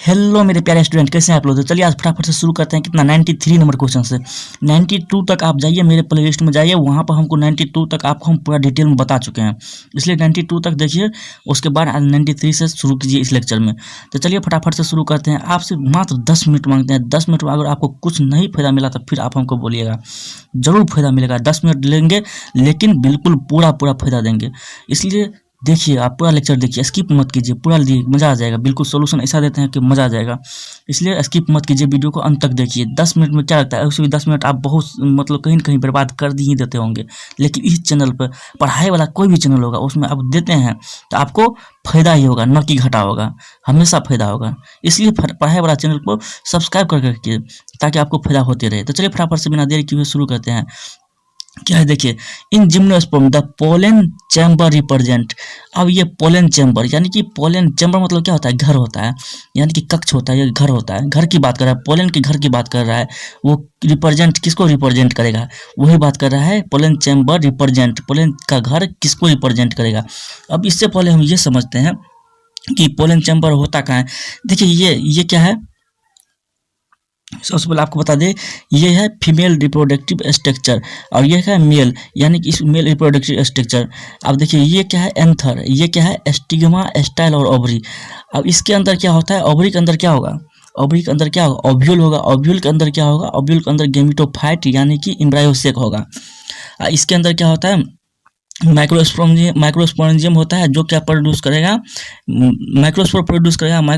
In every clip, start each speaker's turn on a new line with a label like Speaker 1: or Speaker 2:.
Speaker 1: Hello मेरे प्यारे student, कैसे हैं आप लोग। तो चलिए आज फटाफट से शुरू करते हैं। कितना 93 नंबर क्वेश्चन से 92 तक आप जाइए, मेरे प्ले लिस्ट में जाइए, वहाँ पर हमको 92 तक आपको हम पूरा डिटेल में बता चुके हैं, इसलिए 92 तक देखिए। उसके बाद आज 93 से शुरू कीजिए इस लेक्चर में। तो चलिए फटाफट से शुरू करते हैं। आपसे मात्र 10 मिनट मांगते हैं। 10 मिनट में अगर आपको कुछ नहीं फायदा मिला तो फिर आप हमको बोलिएगा, जरूर फायदा मिलेगा। 10 मिनट लेंगे लेकिन बिल्कुल पूरा फायदा देंगे। इसलिए देखिए, आप पूरा लेक्चर देखिए, स्किप मत कीजिए, पूरा देखिए, मज़ा आ जाएगा। बिल्कुल सोल्यूशन ऐसा देते हैं कि मज़ा आ जाएगा, इसलिए स्किप मत कीजिए, वीडियो को अंत तक देखिए। 10 मिनट में क्या लगता है, उसमें 10 मिनट आप बहुत मतलब कहीं न कहीं बर्बाद कर ही देते होंगे, लेकिन इस चैनल पर पढ़ाई वाला कोई भी चैनल होगा उसमें आप देते हैं तो आपको फ़ायदा ही होगा, न कि घाटा होगा, हमेशा फ़ायदा होगा। इसलिए पढ़ाई वाला चैनल को सब्सक्राइब करके रखिए ताकि आपको फ़ायदा होते रहे। तो चलिए फटाफट से बिना देरी किए शुरू करते हैं। क्या है देखिए, इन gymnosperm the pollen chamber represent. अब ये पोलन चैम्बर यानी कि पोलन चैम्बर मतलब क्या होता है, घर होता है, यानी कि कक्ष होता है, ये घर होता है। घर की बात कर रहा है, पोलन के घर की बात कर रहा है। वो रिप्रेजेंट किसको रिप्रेजेंट करेगा, वही बात कर रहा है। पोलन चैम्बर रिप्रेजेंट, पोलन का घर किसको रिप्रेजेंट करेगा। अब इससे पहले हम ये समझते हैं कि पोलन चैम्बर होता कहाँ है। देखिए ये क्या है, सबसे पहले आपको बता दें, ये है फीमेल रिप्रोडक्टिव स्ट्रक्चर और ये है मेल, यानी कि इस मेल रिप्रोडक्टिव स्ट्रक्चर। अब देखिए ये क्या है, एंथर, ये क्या है, स्टिग्मा, स्टाइल और ओवरी। अब इसके अंदर क्या होता है, ओवरी के अंदर क्या होगा, ओवरी के अंदर क्या होगा, ओव्यूल होगा। ओव्यूल के अंदर क्या होगा, ओव्यूल के अंदर गेमिटोफाइट यानी कि एम्ब्रायो सेक होगा। इसके अंदर क्या होता है, माइक्रोस्पोरेंजियम होता है, जो क्या प्रोड्यूस करेगा, माइक्रोस्पोर प्रोड्यूस करेगा।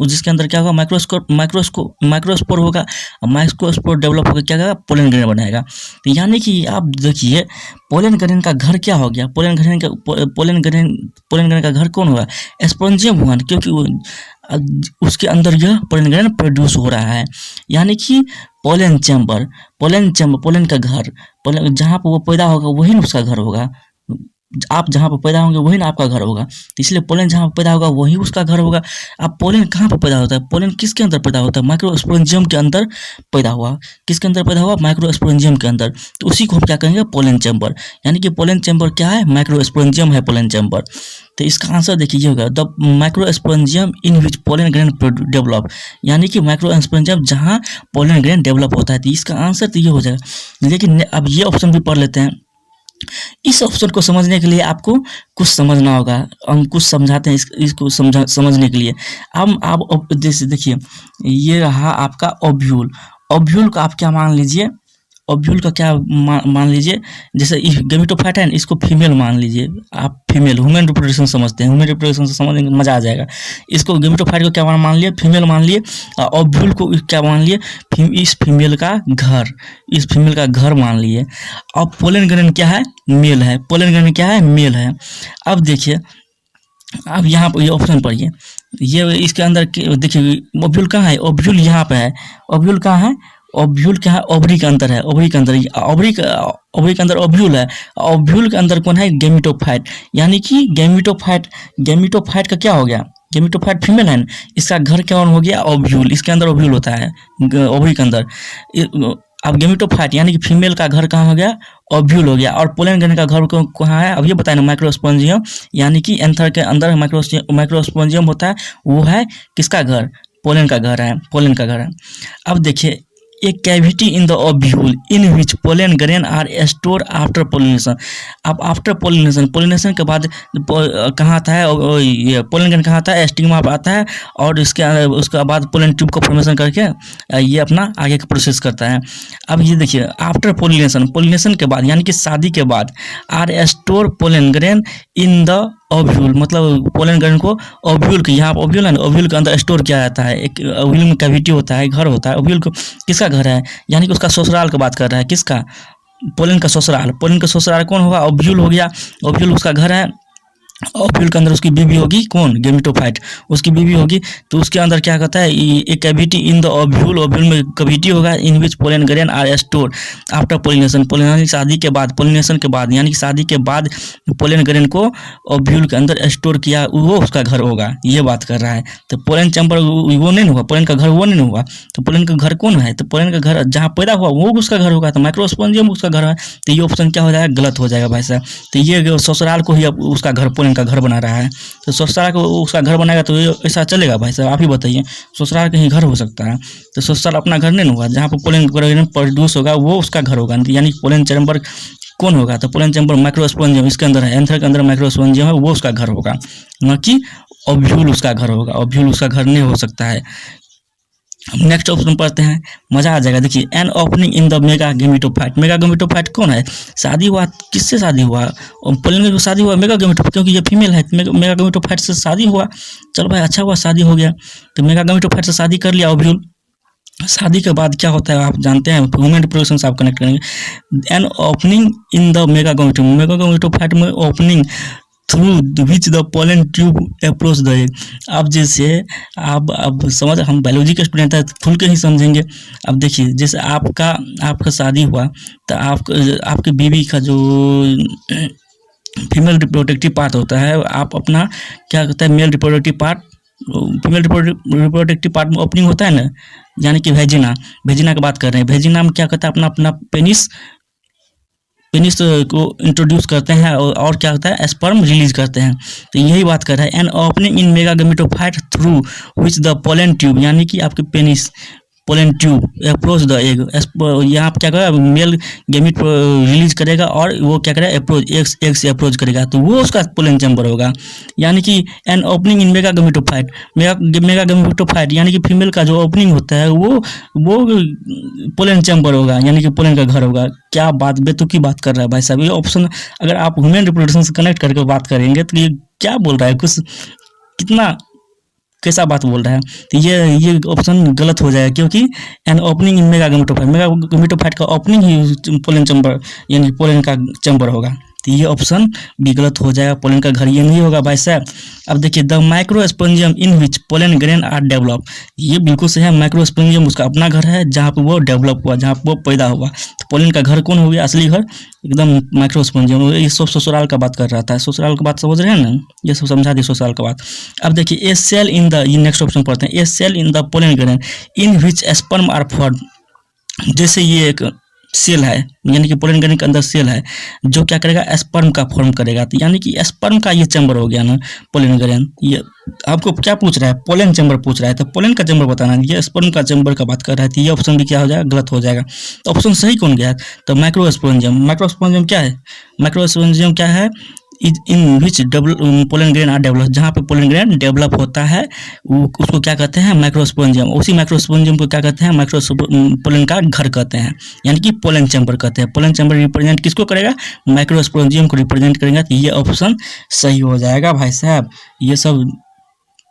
Speaker 1: जिसके अंदर क्या होगा, माइक्रोस्पोर होगा। माइक्रोस्पोर डेवलप होकर क्या करेगा, पोलन ग्रेन बनाएगा। तो यानी कि आप देखिए, पोलन ग्रेन का घर क्या हो गया, पोलन ग्रेन का घर कौन होगा, स्पोरेंजियम हुआ, क्योंकि उसके अंदर यह पोलन ग्रेन प्रोड्यूस हो रहा है। यानी कि पोलन चैम्बर, पोलन का घर, पोलन जहाँ पर वो पैदा होगा वही ना उसका घर होगा। आप जहाँ पर पैदा होंगे वही ना आपका घर होगा, तो इसलिए पोलन जहाँ पर पैदा होगा वही उसका घर होगा। अब पोलन कहाँ पर पैदा होता है, पोलन किसके अंदर पैदा होता है, माइक्रोस्पोरेंजियम के अंदर पैदा हुआ। किसके अंदर पैदा हुआ, माइक्रोस्पोरेंजियम के अंदर। तो उसी को हम क्या कहेंगे, पोलन चैम्बर। यानी कि पोलन चैम्बर क्या है, माइक्रोस्पोरेंजियम है पोलन चैम्बर। तो इसका आंसर देखिए ये होगा, the microsporangium in which pollen grain develop, यानी कि माइक्रोस्पोरेंजियम जहाँ पोलन ग्रेन डेवलप होता है। तो इसका आंसर तो ये हो जाएगा। लेकिन अब ये ऑप्शन भी पढ़ लेते हैं। इस ऑप्शन को समझने के लिए आपको कुछ समझना होगा, हम कुछ समझाते हैं इसको समझने के लिए। हम आप जैसे देखिए, ये रहा आपका ओव्यूल। ओव्यूल का आप क्या मान लीजिए, ओव्यूल का क्या मान लीजिए, जैसे गेमिटोफाइट है ना, इसको फीमेल मान लीजिए आप। फीमेल ह्यूमन रिप्रोडक्शन समझते हैं, ह्यूमन रिप्रोडक्शन से समझने में मजा आ जाएगा। इसको गेमिटोफाइट को क्या मान लिए, फीमेल मान लिए। ओव्यूल को क्या मान लिए, इस फीमेल का घर मान लिए। और पोलन ग्रेन क्या है, मेल है। पोलन ग्रेन क्या है, मेल है। अब देखिए, अब यहाँ पर ये ऑप्शन पढ़िए, ये इसके अंदर देखिए ओव्यूल कहाँ है, ओव्यूल यहाँ पे है। ओव्यूल कहाँ है, ओव्यूल क्या है, ओवरी के अंदर है। ओवरी के अंदर ओवरी के अंदर ओव्यूल है। ओव्यूल के अंदर कौन है, गेमिटोफाइट। यानी कि गेमिटोफाइट का क्या हो गया, गेमिटोफाइट फीमेल है ना, इसका घर क्या हो गया, ओव्यूल। इसके अंदर ओव्यूल होता है ओवरी के अंदर। अब गेमिटोफाइट यानी कि फीमेल का घर कहाँ हो गया, ओव्यूल हो गया। और पोलन ग्रेन का घर कहाँ है, अब ये बताए ना, माइक्रोस्पोरेंजियम, यानी कि एंथर के अंदर माइक्रोस्पोरेंजियम होता है, वो है किसका घर, पोलन का घर है। अब देखिए, a cavity in the ovule in which pollen grain are store after pollination. अब आफ्टर पोलिनेशन के बाद कहाँ आता है, ये पोलन ग्रेन कहाँ आता है, स्टिग्मा पर आता है, और उसके बाद पोलन ट्यूब को फॉर्मेशन करके ये अपना आगे का प्रोसेस करता है। अब ये देखिए, आफ्टर पोलिनेशन के बाद यानी कि शादी के बाद, are store pollen grain in the ovule, मतलब पोलन ग्रेन को ओव्यूल के, यहाँ ओव्यूल है ना, ओव्यूल के अंदर स्टोर किया जाता है। एक ओव्यूल में कैविटी होता है, घर होता है। ओव्यूल को किसका घर है, यानी कि उसका ससुराल की बात कर रहा है, किसका, पोलन का ससुराल। पोलन का ससुराल कौन होगा, ओव्यूल हो गया। ओव्यूल उसका घर है। ओव्यूल के अंदर उसकी बीवी होगी कौन, गेमिटोफाइट, उसकी बीवी होगी। तो उसके अंदर क्या कहता है, एक cavity in the ovule, ovule में कैविटी होगा, in which pollen grain are store after pollination, शादी के बाद, पोलिनेशन के बाद, यानी कि शादी के बाद पोलन ग्रेन को ओव्यूल के अंदर स्टोर किया, वो उसका घर होगा, ये बात कर रहा है। तो पोलन चैम्बर वो नहीं होगा, पोलन का घर वो नहीं होगा। तो पोलन का घर कौन है, तो पोलन का घर जहाँ पैदा हुआ वो उसका घर होगा। तो माइक्रोस्पोरेंजियम उसका घर है। तो ये ऑप्शन क्या हो जाएगा, गलत हो जाएगा भाई साहब। तो ये ससुराल को ही उसका घर पोलन पोलन का घर बना रहा है, तो ससुराल को उसका घर बनाएगा तो ये ऐसा चलेगा भाई साहब? आप ही बताइए। ससुराल कहीं घर हो सकता है? तो ससुराल अपना घर नहीं होगा, जहाँ पर पोलन प्रोड्यूस होगा वो उसका घर होगा, यानी पोलन चैम्बर कौन होगा? तो पोलन चैम्बर माइक्रोस्पोंजियम इसके अंदर है, एंथर के अंदर माइक्रोस्पोंजियम है, वो उसका घर होगा, न कि ओव्यूल उसका घर होगा। ओव्यूल उसका घर नहीं हो सकता है। नेक्स्ट ऑप्शन पढ़ते हैं, मजा आ जाएगा। देखिए, N opening in the mega gametophyte. Mega gametophyte कौन है? शादी हुआ, किससे शादी हुआ? पोलन में शादी हुआ मेगा गेमेटोफाइट, क्योंकि ये फीमेल है, मेगा गेमेटोफाइट से शादी हुआ। चलो भाई, अच्छा हुआ शादी हो गया, तो मेगा गेमेटोफाइट से शादी कर लिया ओव्यूल। शादी के बाद क्या होता है आप जानते हैं, ह्यूमन रिप्रोडक्शन से आप कनेक्ट करेंगे। An opening in the mega gametophyte में opening through which the pollen tube approach the egg. अब जैसे अब समझ, हम बायोलॉजी के स्टूडेंट हैं, खुल के ही समझेंगे। अब देखिए, जैसे आपका शादी हुआ, तो आपके बीवी का जो फीमेल रिप्रोडक्टिव पार्ट होता है, आप अपना क्या कहता है, male reproductive part, female reproductive part में ओपनिंग होता है ना, यानी कि वेजिना की बात कर रहे हैं। वेजिना में क्या कहता है, अपना पेनिस को इंट्रोड्यूस करते हैं और क्या होता है, स्पर्म रिलीज करते हैं। तो यही बात कर रहा है, N opening in mega gametophyte through which the pollen tube, यानी कि आपके penis pollen tube approach the egg. यहाँ क्या करेगा, मेल गेमिट रिलीज करेगा और वो क्या करेगा, अप्रोच एग से अप्रोच करेगा, तो वो उसका पोलन चैम्बर होगा। यानी कि एन ओपनिंग इन मेगा गेमेटोफाइट, मेगा गेमेटोफाइट यानी कि फीमेल का जो ओपनिंग होता है वो पोलन चैम्बर होगा, यानी कि पोलन का घर होगा। क्या बात, बेतुकी बात कर रहा है भाई साहब। ये ऑप्शन अगर आप ह्यूमन रिप्रोडक्शन से कनेक्ट करके बात करेंगे तो ये क्या बोल रहा है, कुछ कितना कैसा बात बोल रहा है। तो ये ऑप्शन गलत हो जाएगा, क्योंकि एन ओपनिंग इन मेगा गेमेटोफाइट का ओपनिंग ही पोलन चैम्बर यानी पोलन का चैम्बर होगा। तो ये ऑप्शन भी गलत हो जाएगा, पोलन का घर ये नहीं होगा भाई साहब। अब देखिए, the microsporangium in which pollen grain are develop, ये बिल्कुल सही है। माइक्रोस्पोंजियम उसका अपना घर है, जहाँ पे वो डेवलप हुआ, जहाँ पे वो पैदा हुआ। तो पोलन का घर कौन हो गया, असली घर एकदम माइक्रोस्पोंजियम। ये सब ससुराल का बात कर रहा था, ससुराल का बात समझ रहे हैं ना, ये सब समझा दी ससुराल का बात। अब देखिए, ए सेल इन द, ये नेक्स्ट ऑप्शन पढ़ते हैं, a cell in the pollen grain in which sperm are formed. जैसे ये एक सेल है, यानी कि पोलन ग्रेन के अंदर सेल है जो क्या करेगा, स्पर्म का फॉर्म करेगा। तो यानी कि स्पर्म का ये चैम्बर हो गया ना पोलन ग्रेन। ये आपको क्या पूछ रहा है, पोलन चैम्बर पूछ रहा है, तो पोलन का चैम्बर बताना है, ये स्पर्म का चैम्बर का बात कर रहा है। तो ये ऑप्शन भी क्या हो जाएगा, गलत हो जाएगा। तो ऑप्शन सही कौन गया, तो माइक्रोस्पोंजियम क्या है, माइक्रोस्पोंजियम क्या है, इन which pollen grain are develop, जहाँ पे पोलन ग्रेन डेवलप होता है उसको क्या कहते हैं, माइक्रोस्पोंजियम। उसी माइक्रोस्पोंजियम को क्या कहते हैं, पोलन का घर कहते हैं, यानी कि पोलन चैम्बर कहते हैं। पोलन चैम्बर रिप्रेजेंट किसको करेगा, माइक्रोस्पोंजियम को रिप्रेजेंट करेगा। तो ये ऑप्शन सही हो जाएगा भाई साहब। ये सब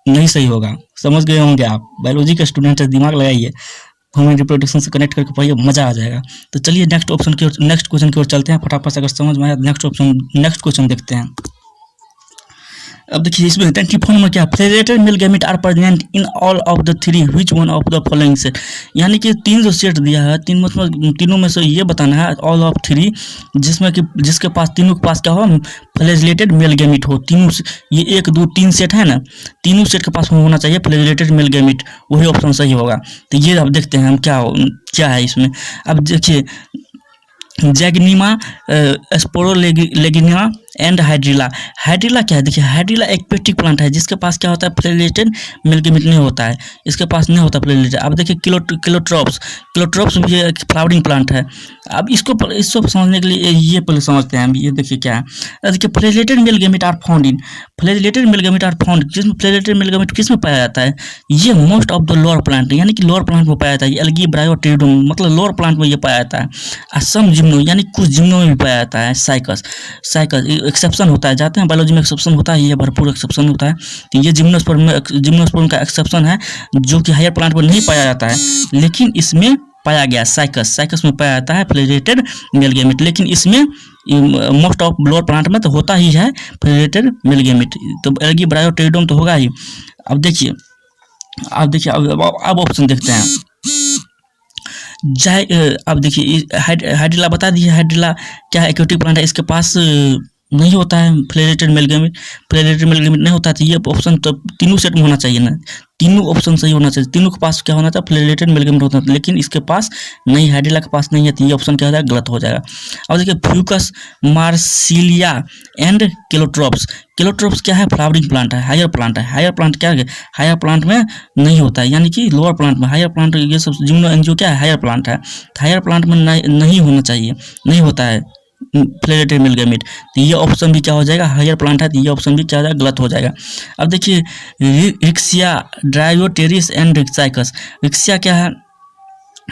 Speaker 1: नहीं सही होगा, समझ गए होंगे आप। बायोलॉजी के स्टूडेंट है, दिमाग लगाइए, ह्यूमन रिप्रोडक्शन से कनेक्ट करके पढ़िए, मजा आ जाएगा। तो चलिए नेक्स्ट क्वेश्चन की ओर चलते हैं फटाफट से। अगर समझ में आया नेक्स्ट क्वेश्चन देखते हैं। अब देखिए, इसमें 24 नंबर क्या, flagellated male gamete are present in all of the three which one of the following set. यानी कि 3 जो सेट दिया है, तीनों में से ये बताना है ऑल ऑफ थ्री, जिसमें कि जिसके पास तीनों के पास क्या हो, फ्लैजेलेटेड मेल गैमेट हो। तीनों ये 1 2 3 सेट है ना, तीनों सेट के पास होना चाहिए फ्लैजेलेटेड मेल गैमेट, वही ऑप्शन सही होगा। तो ये अब देखते हैं हम क्या है इसमें। अब देखिए, जैगनीमा, स्पोरोलेगिनिमा एंड हाइड्रिला क्या है, देखिए हाइड्रिला एक पेटिक प्लांट है जिसके पास क्या होता है, फ्लैजेलेटेड मेल गैमेट नहीं होता है, इसके पास नहीं होता फ्लैजेलेटेड। अब देखिए, क्लोट्रोप्स भी एक फ्लावरिंग प्लांट है। अब इसको समझने के लिए ये पहले समझते हैं हम। ये देखिए क्या है, देखिए flagellated male gamete are found in, flagellated male gamete are found, जिसमें फ्लैजेलेटेड मेल गैमेट किस में पाया जाता है, ये most of the lower plant, यानी कि लोअर प्लांट में पाया जाता है। ये एल्गी ब्रायोटेरिडम मतलब लोअर प्लांट में ये पाया जाता है। सम जिम्नो यानी कुछ जिम्नो में भी पाया जाता है। साइकस एक्सेप्शन होता है, जाते हैं बायोलॉजी में एक्सेप्शन होता है, ये भरपूर एक्सेप्शन होता है। तो ये जिम्नोस्पर्म का एक्सेप्शन है, जो कि हायर प्लांट में नहीं पाया जाता है, लेकिन इसमें पाया गया। साइकस में पाया जाता है फ्लैजेलेटेड मेल गैमेट, लेकिन इसमें मोस्ट ऑफ लोअर प्लांट में तो होता ही है फ्लैजेलेटेड मेल गैमेट। तो एल्गी ब्रायोटेरिडम तो होगा ही। अब देखिए अब ऑप्शन देखते हैं। अब देखिए, हाइड्रिला बता दीजिए, हाइड्रिला क्या है, एक्वेटिक प्लांट है, इसके पास नहीं होता है फ्लोरेटेड मेल गैमेट, फ्लोरेटेड मेल गैमेट नहीं होता है, तो ये ऑप्शन तो तीनों सेट में होना चाहिए ना, तीनों ऑप्शन सही होना चाहिए, तीनों के पास क्या होना चाहिए फ्लोरेटेड मेल गैमेट होता है, लेकिन इसके पास नहीं, हाइड्रिला के पास नहीं है, तो ये ऑप्शन क्या हो जाएगा, गलत हो जाएगा। अब देखिए फ्यूकस मार्सिलिया एंड केलोट्रोप्स, केलोट्रोप्स क्या है, फ्लावरिंग प्लांट है, हायर प्लांट है, हायर प्लांट क्या है, हायर प्लांट में नहीं होता है, यानी कि लोअर प्लांट में, हायर प्लांट ये सब जिम्नो एनजीओ क्या है, हायर प्लांट है, हायर प्लांट में नहीं होना चाहिए, नहीं होता है फ्लोरेटेड मेल गैमेट, तो ये ऑप्शन भी क्या हो जाएगा, हायर प्लांट है, तो ये ऑप्शन भी क्या हो जाएगा, गलत हो जाएगा। अब देखिए रिक्सिया ड्रायोटेरिस एंड रिक्साइकस, रिक्सिया क्या है,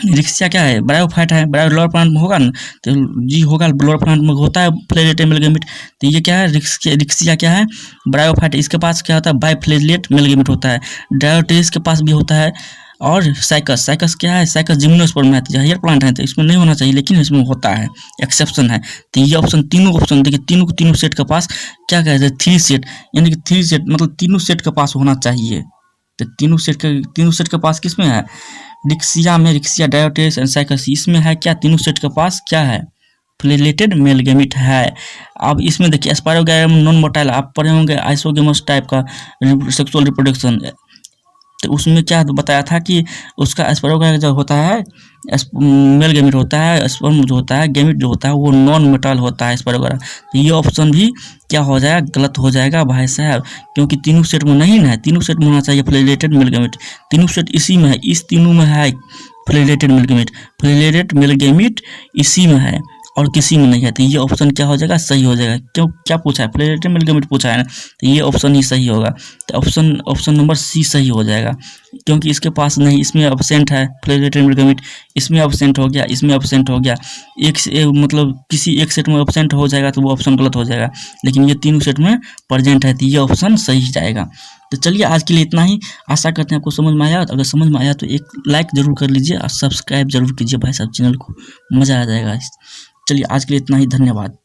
Speaker 1: रिक्सिया क्या है, ब्रायोफाइट है, ब्रायो लोअर प्लांट में होगा ना, तो जी होगा, लोअर प्लांट में होता है फ्लोरेटेड मेल गैमेट, तो ये क्या है, रिक्सिया क्या है, ब्रायोफाइट, इसके पास क्या होता है, बाइफ्लेजेलेट मेल गैमेट होता है, ड्रायोटेरिस के पास भी होता है, और साइकस, साइकस क्या है, साइकस जिम्नोस्पर्म है, तो हायर प्लांट है, तो इसमें नहीं होना चाहिए, लेकिन इसमें होता है, एक्सेप्शन है, तो ये ऑप्शन तीनों ऑप्शन देखिए, तीनों को तीनों सेट के पास क्या कहते हैं, थ्री सेट, यानी कि थ्री सेट मतलब तीनों सेट के पास होना चाहिए, तो तीनों सेट के पास किस में है, रिक्सिया में, रिक्सिया डायोटेरिस एंड साइकस, इसमें है क्या, तीनों सेट के पास क्या है, फ्लोरेटेड मेल गैमेट है। अब इसमें देखिए एस्पारोगैम नॉन मोटाइल, आप पढ़े होंगे आइसोगेमस टाइप का सेक्सुअल रिप्रोडक्शन, तो उसमें क्या बताया था कि उसका एस्पारोगैम जो होता है, मेल गैमेट होता है, स्पर्म जो होता है, गैमेट जो होता है वो नॉन मेटल होता है एस्पारोगैम, तो ये ऑप्शन भी क्या हो जाएगा, गलत हो जाएगा भाई साहब, क्योंकि तीनों सेट में नहीं ना है, तीनों सेट में होना चाहिए फ्लोरेटेड मेल गैमेट, तीनों सेट इसी में है, इस तीनों में है फ्लोरेटेड मेल गैमेट, फ्लोरेटेड मेल गैमेट इसी में है और किसी में नहीं है, तो ये ऑप्शन क्या हो जाएगा, सही हो जाएगा। क्यों, क्या पूछा है, फ्लोरेटेड मेल गैमेट पूछा है ना, तो ये ऑप्शन ही सही होगा, तो ऑप्शन नंबर सी सही हो जाएगा, क्योंकि इसके पास नहीं, इसमें अब्सेंट है फ्लोरेटेड मेल गैमेट, इसमें अब्सेंट हो गया, इसमें अब्सेंट हो गया, मतलब किसी एक सेट में अब्सेंट हो जाएगा तो वो ऑप्शन गलत हो जाएगा, लेकिन ये तीनों सेट में प्रेजेंट है, तो ये ऑप्शन सही जाएगा। तो चलिए आज के लिए इतना ही, आशा करते हैं आपको समझ में आया, अगर समझ में आया तो एक लाइक जरूर कर लीजिए और सब्सक्राइब जरूर कीजिए भाई साहब चैनल को, मज़ा आ जाएगा। चलिए आज के लिए इतना ही, धन्यवाद।